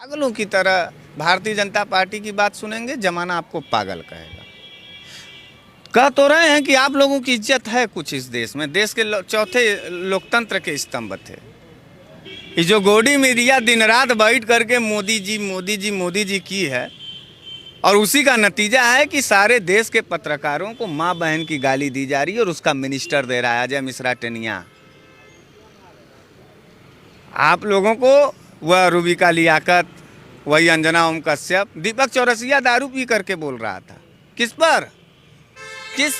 पागलों की तरह भारतीय जनता पार्टी की बात सुनेंगे, जमाना आपको पागल कहेगा। कह तो रहे हैं कि आप लोगों की इज्जत है कुछ इस देश में, देश के चौथे लोकतंत्र के स्तंभ थे। ये जो गोडी मीडिया दिन रात बैठ करके मोदी जी मोदी जी मोदी जी की है, और उसी का नतीजा है कि सारे देश के पत्रकारों को माँ बहन की गाली दी जा रही है, और उसका मिनिस्टर दे रहा है अजय मिश्रा टेनिया। आप लोगों को वह रूबिका लियाकत, वही अंजना ओम कश्यप, दीपक चौरसिया दारू पी करके बोल रहा था। किस पर, किस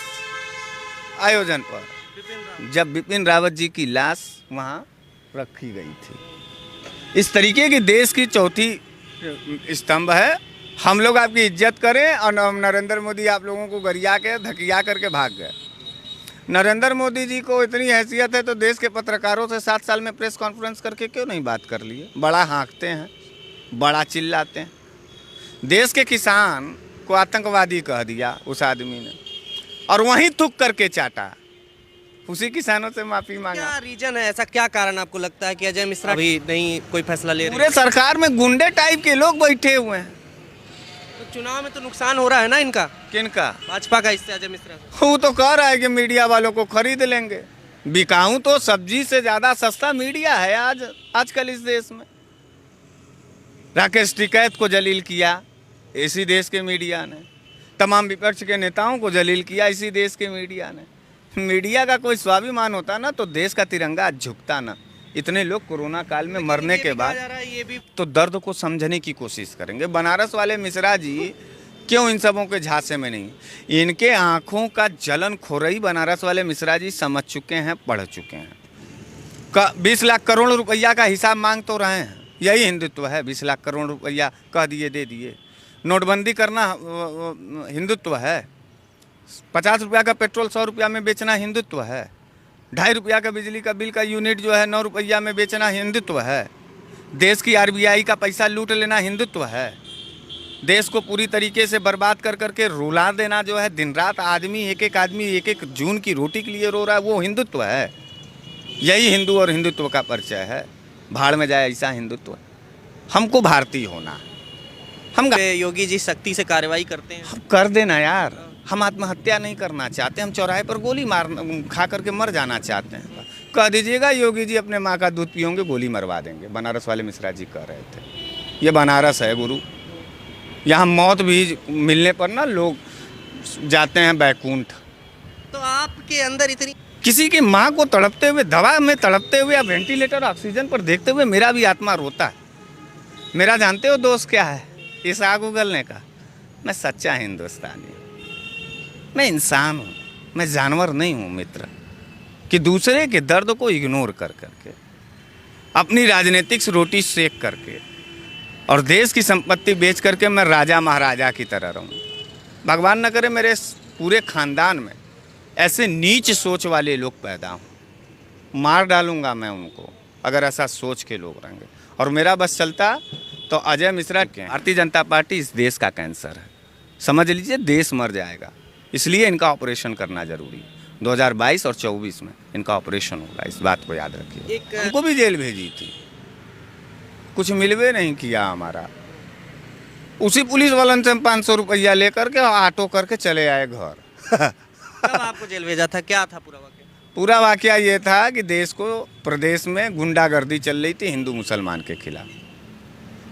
आयोजन पर? जब बिपिन रावत जी की लाश वहाँ रखी गई थी। इस तरीके की देश की चौथी स्तंभ है। हम लोग आपकी इज्जत करें और नरेंद्र मोदी आप लोगों को गरिया के धकिया करके भाग गए। नरेंद्र मोदी जी को इतनी हैसियत है तो देश के पत्रकारों से 7 साल में प्रेस कॉन्फ्रेंस करके क्यों नहीं बात कर लिए? बड़ा हाँकते हैं, बड़ा चिल्लाते हैं। देश के किसान को आतंकवादी कह दिया उस आदमी ने, और वहीं थूक करके चाटा, उसी किसानों से माफी मांगा। क्या रीजन है, ऐसा क्या कारण आपको लगता है कि अजय मिश्रा अभी नहीं कोई फैसला ले रहे? पूरे सरकार में गुंडे टाइप के लोग बैठे हुए हैं। तो चुनाव में तो नुकसान हो रहा है ना इनका, किनका? भाजपा का, इससे अजय मिश्रा से। वो तो कह रहा है कि मीडिया वालों को खरीद लेंगे। बिकाऊं तो सब्जी से ज्यादा सस्ता मीडिया है आजकल इस देश में। राकेश टिकैत को जलील किया इसी देश के मीडिया ने, तमाम विपक्ष के नेताओं को जलील किया इसी देश के मीडिया ने। मीडिया का कोई स्वाभिमान होता ना तो देश का तिरंगा आज झुकता ना। इतने लोग कोरोना काल में मरने के बाद ये भी तो दर्द को समझने की कोशिश करेंगे। बनारस वाले मिश्रा जी क्यों इन सबों के झांसे में नहीं? इनके आंखों का जलन खोरई बनारस वाले मिश्रा जी समझ चुके हैं, पढ़ चुके हैं। 20 लाख करोड़ रुपया का हिसाब मांग तो रहे हैं, यही हिंदुत्व है? 20 लाख करोड़ रुपया कह दिए दे दिए। नोटबंदी करना हिंदुत्व है? 50 रुपया का पेट्रोल 100 रुपया में बेचना हिंदुत्व है? 2.5 रुपया का बिजली का बिल का यूनिट जो है 9 रुपया में बेचना हिंदुत्व है? देश की आरबीआई का पैसा लूट लेना हिंदुत्व है? देश को पूरी तरीके से बर्बाद कर करके रुला देना जो है, दिन रात आदमी एक एक जून की रोटी के लिए रो रहा है, वो हिंदुत्व है? यही हिंदू और हिंदुत्व का परिचय है। भाड़ में जाए ऐसा हिंदुत्व। हमको भारतीय होना है। हम योगी जी सख्ती से कार्रवाई करते हैं। कर देना यार, हम आत्महत्या नहीं करना चाहते, हम चौराहे पर गोली मार खा करके मर जाना चाहते हैं। कह दीजिएगा योगी जी अपने माँ का दूध पियोगे, गोली मरवा देंगे। बनारस वाले मिश्रा जी कह रहे थे। ये बनारस है गुरु, यहाँ मौत भी मिलने पर ना लोग जाते हैं बैकुंठ। तो आपके अंदर इतनी, किसी की माँ को तड़पते हुए, दवा में तड़पते हुए या वेंटिलेटर ऑक्सीजन पर देखते हुए मेरा भी आत्मा रोता है। मेरा जानते हो दोस्त क्या है इस आग उगलने का? मैं सच्चा हिंदुस्तानी, मैं इंसान हूँ, मैं जानवर नहीं हूँ मित्र, कि दूसरे के दर्द को इग्नोर कर करके अपनी राजनीतिक रोटी सेक करके और देश की संपत्ति बेच करके मैं राजा महाराजा की तरह रहूँ। भगवान न करे मेरे पूरे खानदान में ऐसे नीच सोच वाले लोग पैदा हों। मार डालूंगा मैं उनको अगर ऐसा सोच के लोग रहेंगे। और मेरा बस चलता तो अजय मिश्रा के, भारतीय जनता पार्टी इस देश का कैंसर है, समझ लीजिए, देश मर जाएगा। इसलिए इनका ऑपरेशन करना जरूरी है। 2022 और 24 में इनका ऑपरेशन होगा, इस बात को याद रखिए। हमको भी जेल भेजी थी, कुछ मिलवे नहीं किया हमारा। उसी पुलिस वालन से हम 500 रुपया लेकर के ऑटो करके चले आए घर। कब आपको जेल भेजा था, क्या था पूरा वाकया? पूरा वाकया ये था कि देश को, प्रदेश में गुंडागर्दी चल रही थी हिंदू मुसलमान के खिलाफ,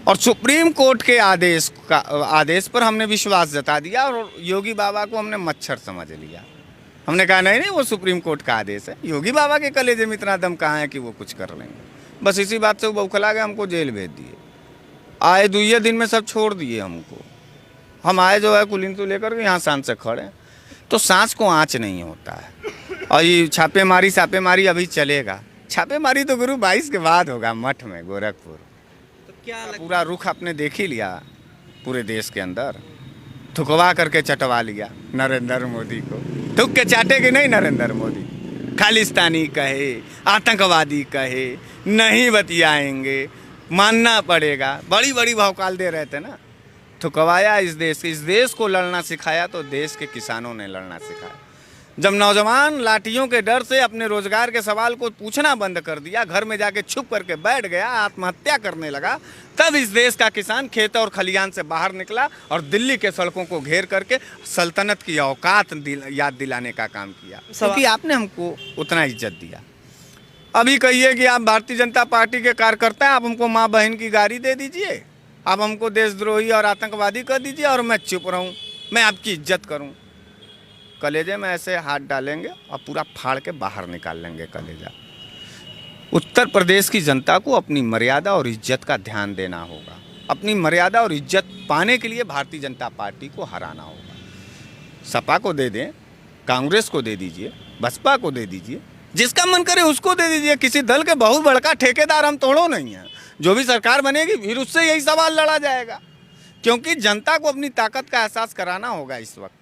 और सुप्रीम कोर्ट के आदेश पर हमने विश्वास जता दिया और योगी बाबा को हमने मच्छर समझ लिया। हमने कहा नहीं नहीं वो सुप्रीम कोर्ट का आदेश है, योगी बाबा के कलेजे में इतना दम कहाँ है कि वो कुछ कर लेंगे। बस इसी बात से वो बौखला गए, हमको जेल भेज दिए। आए 2 दिन में सब छोड़ दिए हमको। हम आए जो है कुलिंतु लेकर के यहाँ सांस से खड़े, तो सांस को आँच नहीं होता है। और ये छापेमारी अभी चलेगा। छापेमारी तो गुरु 22 के बाद होगा मठ में गोरखपुर। तो क्या पूरा रुख आपने देख ही लिया पूरे देश के अंदर। थुकवा करके चटवा लिया नरेंद्र मोदी को। थुक के चाटे कि नहीं नरेंद्र मोदी? खालिस्तानी कहे, आतंकवादी कहे, नहीं बतियाएंगे, मानना पड़ेगा, बड़ी बड़ी भौकाल दे रहे थे ना। थुकवाया इस देश को लड़ना सिखाया तो देश के किसानों ने लड़ना सिखाया। जब नौजवान लाठियों के डर से अपने रोजगार के सवाल को पूछना बंद कर दिया, घर में जाके छुप करके बैठ गया, आत्महत्या करने लगा, तब इस देश का किसान खेत और खलियान से बाहर निकला और दिल्ली के सड़कों को घेर करके सल्तनत की औकात याद दिलाने का काम किया, क्योंकि आपने हमको उतना इज्जत दिया। अभी कहिए कि आप भारतीय जनता पार्टी के कार्यकर्ता हैं, आप हमको माँ बहन की गाड़ी दे दीजिए, आप हमको देशद्रोही और आतंकवादी कर दीजिए और मैं चुप रहूं, मैं आपकी इज्जत करूं। कलेजे में ऐसे हाथ डालेंगे और पूरा फाड़ के बाहर निकाल लेंगे कलेजा। उत्तर प्रदेश की जनता को अपनी मर्यादा और इज्जत का ध्यान देना होगा। अपनी मर्यादा और इज्जत पाने के लिए भारतीय जनता पार्टी को हराना होगा। सपा को दे दें, कांग्रेस को दे दीजिए, बसपा को दे दीजिए, जिसका मन करे उसको दे दीजिए। किसी दल के बहुत बड़का ठेकेदार हम तोड़ो नहीं हैं। जो भी सरकार बनेगी फिर उससे यही सवाल लड़ा जाएगा, क्योंकि जनता को अपनी ताकत का एहसास कराना होगा इस वक्त,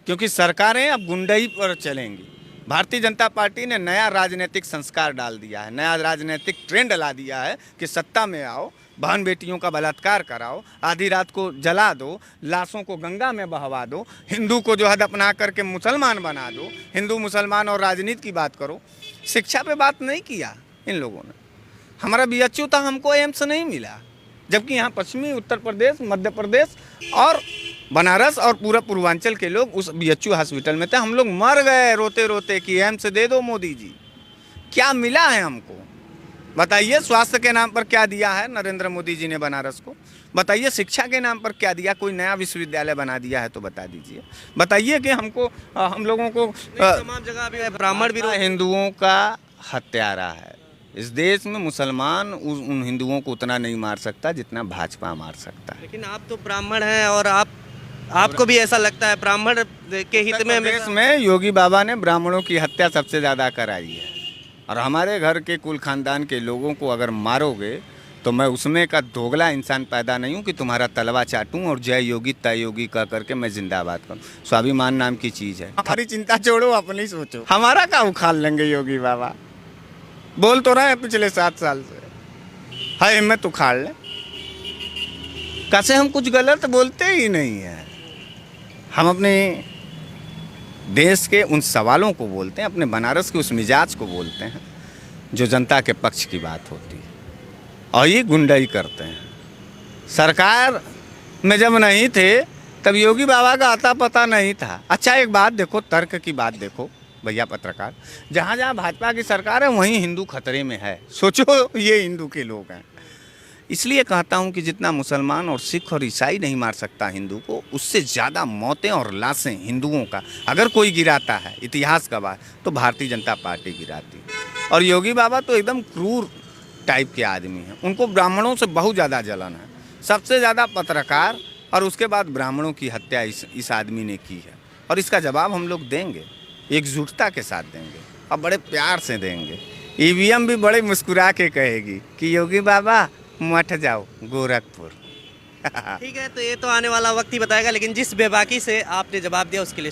क्योंकि सरकारें अब गुंडई पर चलेंगी। भारतीय जनता पार्टी ने नया राजनीतिक संस्कार डाल दिया है, नया राजनीतिक ट्रेंड ला दिया है कि सत्ता में आओ, बहन बेटियों का बलात्कार कराओ, आधी रात को जला दो, लाशों को गंगा में बहवा दो, हिंदू को जो है अपना करके मुसलमान बना दो, हिंदू मुसलमान और राजनीति की बात करो। शिक्षा पे बात नहीं किया इन लोगों ने। हमारा बीएचयू था, हमको एम्स नहीं मिला, जबकि यहाँ पश्चिमी उत्तर प्रदेश, मध्य प्रदेश और बनारस और पूरा पूर्वांचल के लोग उस बीएचयू हॉस्पिटल में थे। हम लोग मर गए रोते रोते कि एम्स दे दो मोदी जी। क्या मिला है हमको बताइए? स्वास्थ्य के नाम पर क्या दिया है नरेंद्र मोदी जी ने बनारस को? बताइए शिक्षा के नाम पर क्या दिया? कोई नया विश्वविद्यालय बना दिया है तो बता दीजिए। बताइए कि हमको हम लोगों को तमाम जगह अभी ब्राह्मण भी हिंदुओं का हत्यारा है इस देश में। मुसलमान उन हिंदुओं को उतना नहीं मार सकता जितना भाजपा मार सकता है। लेकिन आप तो ब्राह्मण हैं और आपको भी ऐसा लगता है ब्राह्मण के हित में? देश में योगी बाबा ने ब्राह्मणों की हत्या सबसे ज़्यादा कराई है, और हमारे घर के कुल खानदान के लोगों को अगर मारोगे तो मैं उसमें का दोगला इंसान पैदा नहीं हूँ कि तुम्हारा तलवा चाटूं और जय योगी तय योगी कह करके मैं जिंदाबाद करूँ। स्वाभिमान नाम की चीज़ है। हमारी चिंता छोड़ो, अपनी सोचो। हमारा क्या उखाड़ लेंगे योगी बाबा? बोल तो रहे हैं पिछले 7 साल से, है हिम्मत उखाड़ ले। कैसे हम कुछ गलत बोलते ही नहीं हैं। हम अपने देश के उन सवालों को बोलते हैं, अपने बनारस के उस मिजाज को बोलते हैं जो जनता के पक्ष की बात होती है, और ये गुंडाई करते हैं। सरकार में जब नहीं थे तब योगी बाबा का आता पता नहीं था। अच्छा एक बात देखो, तर्क की बात देखो भैया पत्रकार, जहाँ जहाँ भाजपा की सरकार है वहीं हिंदू खतरे में है। सोचो ये हिंदू के लोग हैं। इसलिए कहता हूँ कि जितना मुसलमान और सिख और ईसाई नहीं मार सकता हिंदू को, उससे ज़्यादा मौतें और लाशें हिंदुओं का अगर कोई गिराता है, इतिहास गवाह, तो भारतीय जनता पार्टी गिराती। और योगी बाबा तो एकदम क्रूर टाइप के आदमी हैं। उनको ब्राह्मणों से बहुत ज़्यादा जलन है। सबसे ज़्यादा पत्रकार और उसके बाद ब्राह्मणों की हत्या इस आदमी ने की है, और इसका जवाब हम लोग देंगे, एकजुटता के साथ देंगे और बड़े प्यार से देंगे। ईवीएम भी बड़े मुस्कुरा के कहेगी कि योगी बाबा मठ जाओ गोरखपुर। ठीक है, तो ये तो आने वाला वक्त ही बताएगा, लेकिन जिस बेबाकी से आपने जवाब दिया उसके लिए